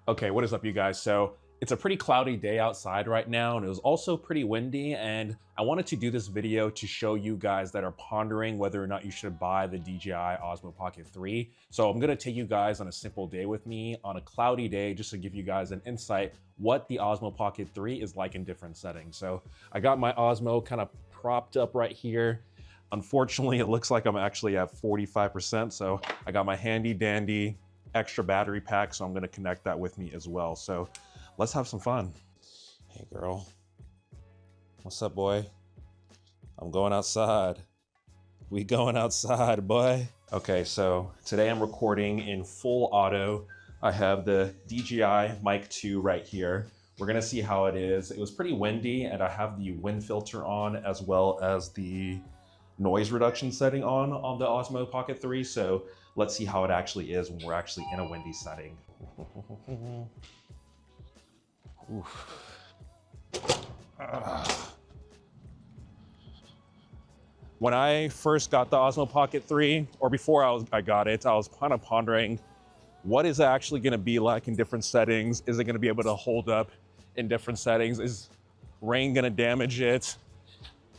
Okay, what is up, you guys? So it's a pretty cloudy day outside right now, and it was also pretty windy, and I wanted to do this video to show you guys that are pondering whether or not you should buy the DJI Osmo Pocket 3. So I'm gonna take you guys on a simple day with me on a cloudy day just to give you guys an insight what the Osmo Pocket 3 is like in different settings. So I got my Osmo kind of propped up right here. Unfortunately, it looks like I'm actually at 45%, so I got my handy dandy extra battery pack, so I'm gonna connect that with me as well. So let's have some fun. Hey girl, what's up, boy? I'm going outside. We going outside, boy. Okay, so today I'm recording in full auto. I have the DJI Mic 2 right here. We're gonna see how it is. It was pretty windy, and I have the wind filter on as well as the noise reduction setting on the Osmo Pocket 3. So let's see how it actually is when we're actually in a windy setting. When I first got the Osmo Pocket 3, or before I got it, I was kind of pondering, what is it actually gonna be like in different settings? Is it gonna be able to hold up in different settings? Is rain gonna damage it?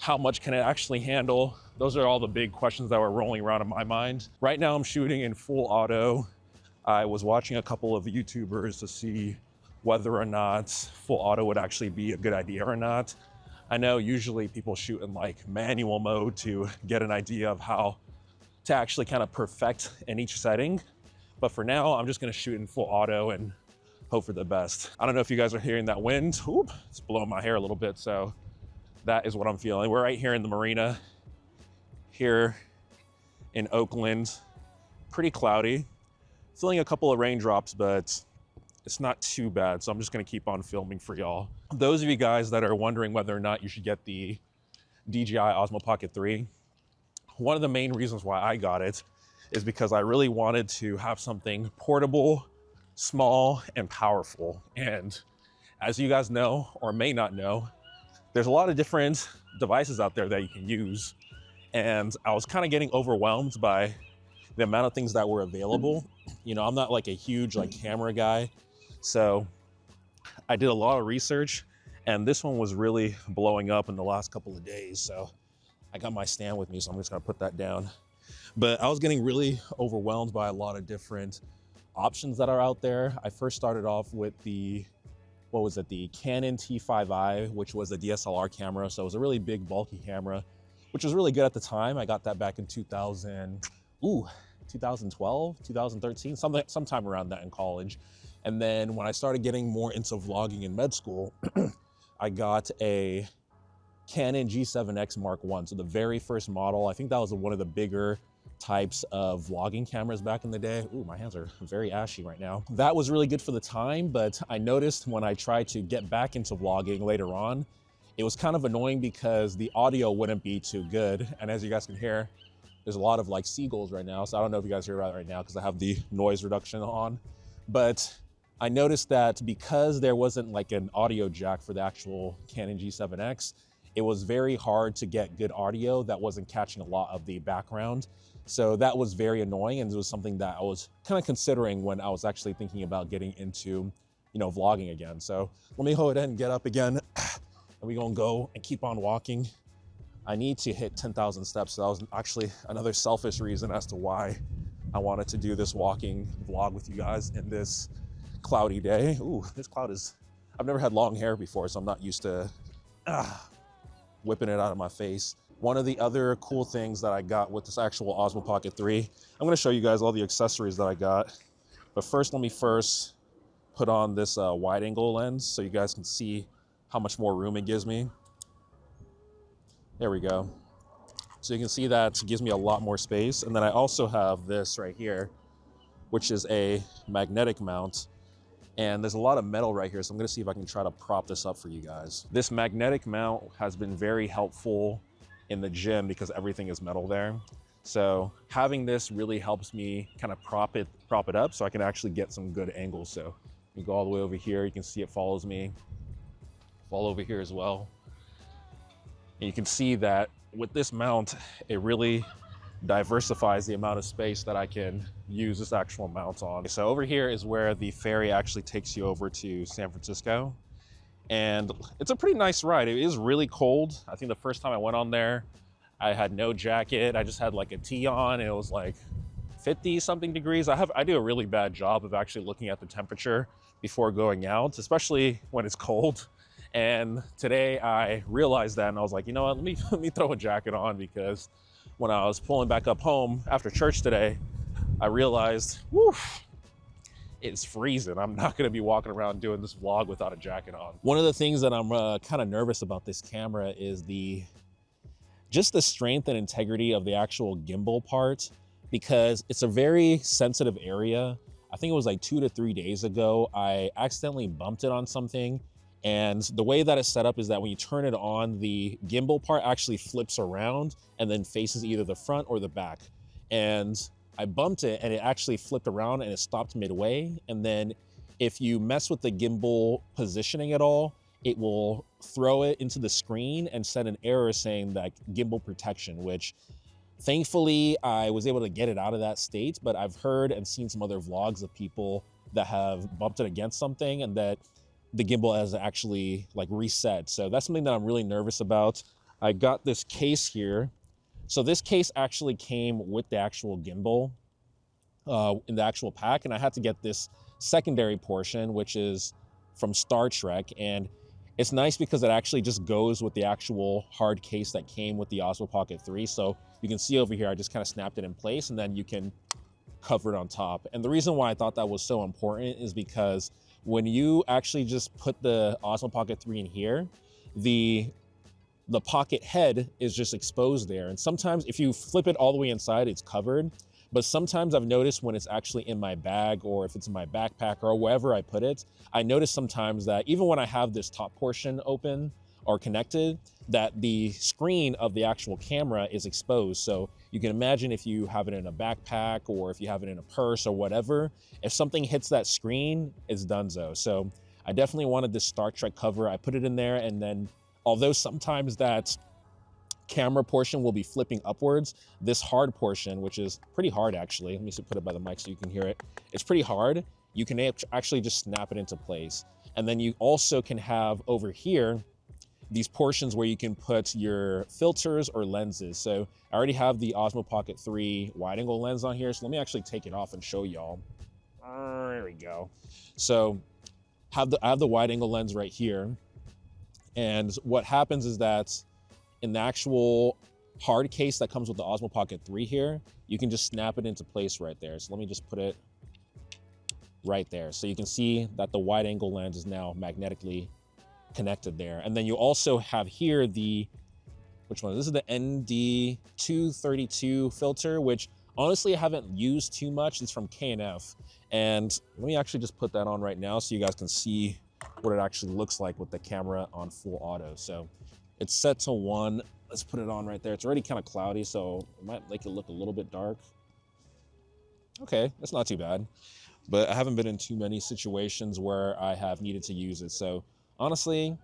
How much can it actually handle? Those are all the big questions that were rolling around in my mind. Right now I'm shooting in full auto. I was watching a couple of YouTubers to see whether or not full auto would actually be a good idea or not. I know usually people shoot in like manual mode to get an idea of how to actually kind of perfect in each setting. But for now, I'm just gonna shoot in full auto and hope for the best. I don't know if you guys are hearing that wind. Oop, it's blowing my hair a little bit, so that is what I'm feeling. We're right here in the marina, here in Oakland. Pretty cloudy. Feeling a couple of raindrops, but it's not too bad. So I'm just gonna keep on filming for y'all. Those of you guys that are wondering whether or not you should get the DJI Osmo Pocket 3, one of the main reasons why I got it is because I really wanted to have something portable, small, and powerful. And as you guys know, or may not know, there's a lot of different devices out there that you can use. And I was kind of getting overwhelmed by the amount of things that were available. You know, I'm not like a huge camera guy. So I did a lot of research, and this one was really blowing up in the last couple of days. So I got my stand with me, so I'm just gonna put that down. But I was getting really overwhelmed by a lot of different options that are out there. I first started off with the Canon T5i, which was a DSLR camera. So it was a really big, bulky camera, which was really good at the time. I got that back in 2012, 2013, sometime around that in college. And then when I started getting more into vlogging in med school, I got a Canon G7X Mark I. So the very first model, I think that was one of the bigger types of vlogging cameras back in the day. Ooh, my hands are very ashy right now. That was really good for the time, but I noticed when I tried to get back into vlogging later on, it was kind of annoying because the audio wouldn't be too good. And as you guys can hear, there's a lot of seagulls right now. So I don't know if you guys hear that right now because I have the noise reduction on. But I noticed that because there wasn't an audio jack for the actual Canon G7X, it was very hard to get good audio that wasn't catching a lot of the background. So that was very annoying, and it was something that I was kind of considering when I was actually thinking about getting into, vlogging again. So let me go ahead and get up again, and we're gonna go and keep on walking. I need to hit 10,000 steps. So that was actually another selfish reason as to why I wanted to do this walking vlog with you guys in this cloudy day. Ooh, this cloud is, I've never had long hair before, so I'm not used to whipping it out of my face. One of the other cool things that I got with this actual Osmo Pocket 3, I'm gonna show you guys all the accessories that I got. But first, let me put on this wide angle lens so you guys can see how much more room it gives me. There we go. So you can see that it gives me a lot more space. And then I also have this right here, which is a magnetic mount. And there's a lot of metal right here, so I'm gonna see if I can try to prop this up for you guys. This magnetic mount has been very helpful in the gym because everything is metal there. So having this really helps me kind of prop it up so I can actually get some good angles. So you go all the way over here, you can see it follows me. Fall over here as well. And you can see that with this mount, it really diversifies the amount of space that I can use this actual mount on. So over here is where the ferry actually takes you over to San Francisco. And it's a pretty nice ride. It is really cold. I think the first time I went on there, I had no jacket. I just had like a tee on, and it was like 50 something degrees. I do a really bad job of actually looking at the temperature before going out, especially when it's cold. And today I realized that, and I was like, you know what, let me throw a jacket on, because when I was pulling back up home after church today, I realized, whew, it's freezing. I'm not gonna be walking around doing this vlog without a jacket on. One of the things that I'm kind of nervous about this camera is just the strength and integrity of the actual gimbal part, because it's a very sensitive area. I think it was like 2 to 3 days ago, I accidentally bumped it on something. And the way that it's set up is that when you turn it on, the gimbal part actually flips around and then faces either the front or the back. And I bumped it and it actually flipped around and it stopped midway. And then if you mess with the gimbal positioning at all, it will throw it into the screen and send an error saying that gimbal protection, which thankfully I was able to get it out of that state. But I've heard and seen some other vlogs of people that have bumped it against something and that the gimbal has actually like reset. So that's something that I'm really nervous about. I got this case here. So this case actually came with the actual gimbal in the actual pack, and I had to get this secondary portion, which is from Star Trek. And it's nice because it actually just goes with the actual hard case that came with the Osmo Pocket 3. So you can see over here, I just kind of snapped it in place and then you can cover it on top. And the reason why I thought that was so important is because when you actually just put the Osmo Pocket 3 in here, the pocket head is just exposed there. And sometimes if you flip it all the way inside, it's covered. But sometimes I've noticed when it's actually in my bag or if it's in my backpack or wherever I put it, I notice sometimes that even when I have this top portion open or connected, that the screen of the actual camera is exposed. So you can imagine if you have it in a backpack or if you have it in a purse or whatever, if something hits that screen, it's donezo. So I definitely wanted this Star Trek cover. I put it in there, and then although sometimes that camera portion will be flipping upwards, this hard portion, which is pretty hard actually, let me put it by the mic so you can hear it. It's pretty hard. You can actually just snap it into place. And then you also can have over here these portions where you can put your filters or lenses. So I already have the Osmo Pocket 3 wide angle lens on here. So let me actually take it off and show y'all. There we go. So I have the wide angle lens right here. And what happens is that in the actual hard case that comes with the Osmo Pocket 3 here, you can just snap it into place right there. So let me just put it right there. So you can see that the wide angle lens is now magnetically connected there. And then you also have here which one? This is the ND232 filter, which honestly I haven't used too much. It's from K&F. And let me actually just put that on right now so you guys can see what it actually looks like with the camera on full auto. So it's set to 1. Let's put it on right there. It's already kind of cloudy, so it might make it look a little bit dark. Okay, that's not too bad. But I haven't been in too many situations where I have needed to use it. So honestly,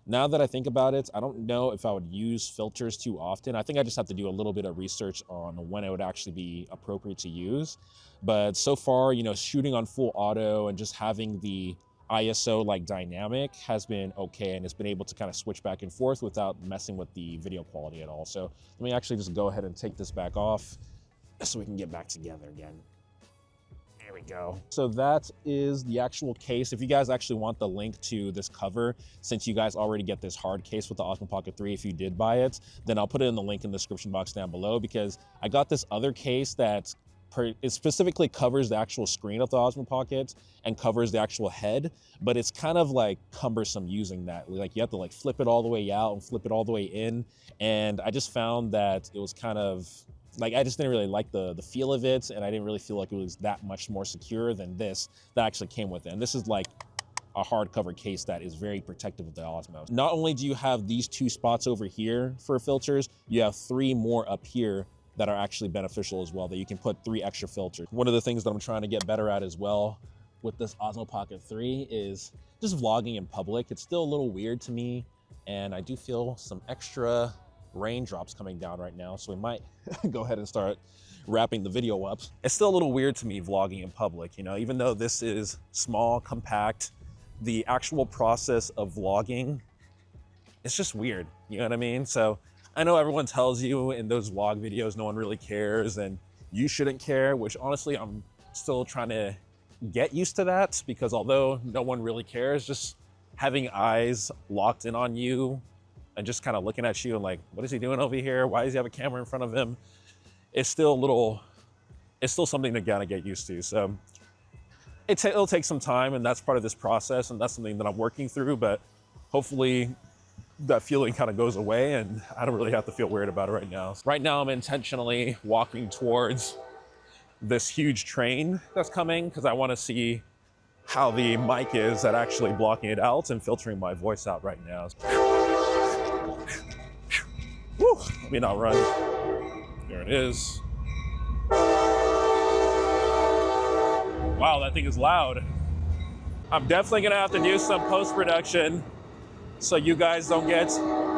now that I think about it, I don't know if I would use filters too often. I think I just have to do a little bit of research on when it would actually be appropriate to use. But so far, you know, shooting on full auto and just having the ISO like dynamic has been okay, and it's been able to kind of switch back and forth without messing with the video quality at all. So let me actually just go ahead and take this back off so we can get back together again. There we go. So that is the actual case. If you guys actually want the link to this cover, since you guys already get this hard case with the Osmo Pocket 3, if you did buy it, then I'll put it in the link in the description box down below, because I got this other case that it specifically covers the actual screen of the Osmo Pocket and covers the actual head, but it's kind of like cumbersome using that. Like you have to like flip it all the way out and flip it all the way in. And I just found that it was kind of like, I just didn't really like the feel of it. And I didn't really feel like it was that much more secure than this that actually came with it. And this is like a hardcover case that is very protective of the Osmo. Not only do you have these 2 spots over here for filters, you have 3 more up here that are actually beneficial as well, that you can put 3 extra filters. One of the things that I'm trying to get better at as well with this Osmo Pocket 3 is just vlogging in public. It's still a little weird to me, and I do feel some extra raindrops coming down right now, so we might go ahead and start wrapping the video up. It's still a little weird to me vlogging in public, you know, even though this is small, compact, the actual process of vlogging, it's just weird, you know what I mean? So I know everyone tells you in those vlog videos, no one really cares and you shouldn't care, which honestly, I'm still trying to get used to that, because although no one really cares, just having eyes locked in on you and just kind of looking at you and like, what is he doing over here? Why does he have a camera in front of him? It's still something to kind of get used to. So it'll take some time, and that's part of this process, and that's something that I'm working through, but hopefully that feeling kind of goes away and I don't really have to feel weird about it right now. Right now I'm intentionally walking towards this huge train that's coming because I want to see how the mic is at actually blocking it out and filtering my voice out right now. Woo, let me not run. There it is. Wow, that thing is loud. I'm definitely gonna have to do some post-production so you guys don't get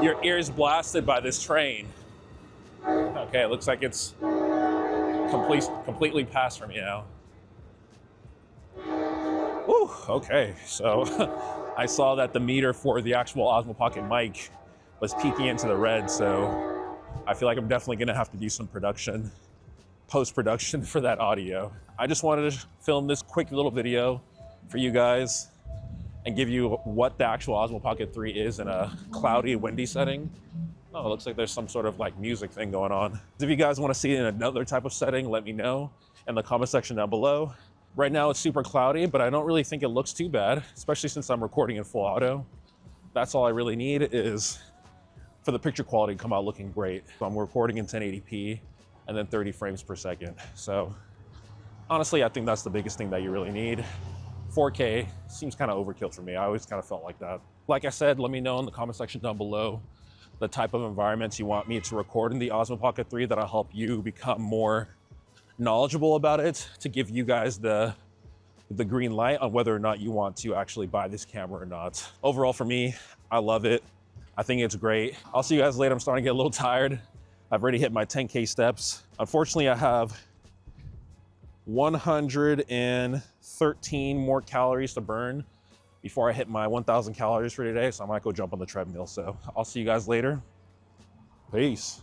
your ears blasted by this train. Okay, it looks like it's completely passed from me now. Whew, okay, so I saw that the meter for the actual Osmo Pocket mic was peeking into the red, so I feel like I'm definitely gonna have to do some post-production for that audio. I just wanted to film this quick little video for you guys and give you what the actual Osmo Pocket 3 is in a cloudy, windy setting. Oh, it looks like there's some sort of like music thing going on. If you guys wanna see it in another type of setting, let me know in the comment section down below. Right now it's super cloudy, but I don't really think it looks too bad, especially since I'm recording in full auto. That's all I really need is for the picture quality to come out looking great. So I'm recording in 1080p and then 30 frames per second. So honestly, I think that's the biggest thing that you really need. 4K seems kind of overkill for me. I always kind of felt like that. Like I said, let me know in the comment section down below the type of environments you want me to record in the Osmo Pocket 3 that'll help you become more knowledgeable about it, to give you guys the green light on whether or not you want to actually buy this camera or not. Overall for me, I love it. I think it's great. I'll see you guys later. I'm starting to get a little tired. I've already hit my 10K steps. Unfortunately, I have 113 more calories to burn before I hit my 1,000 calories for today. So I might go jump on the treadmill. So I'll see you guys later. Peace.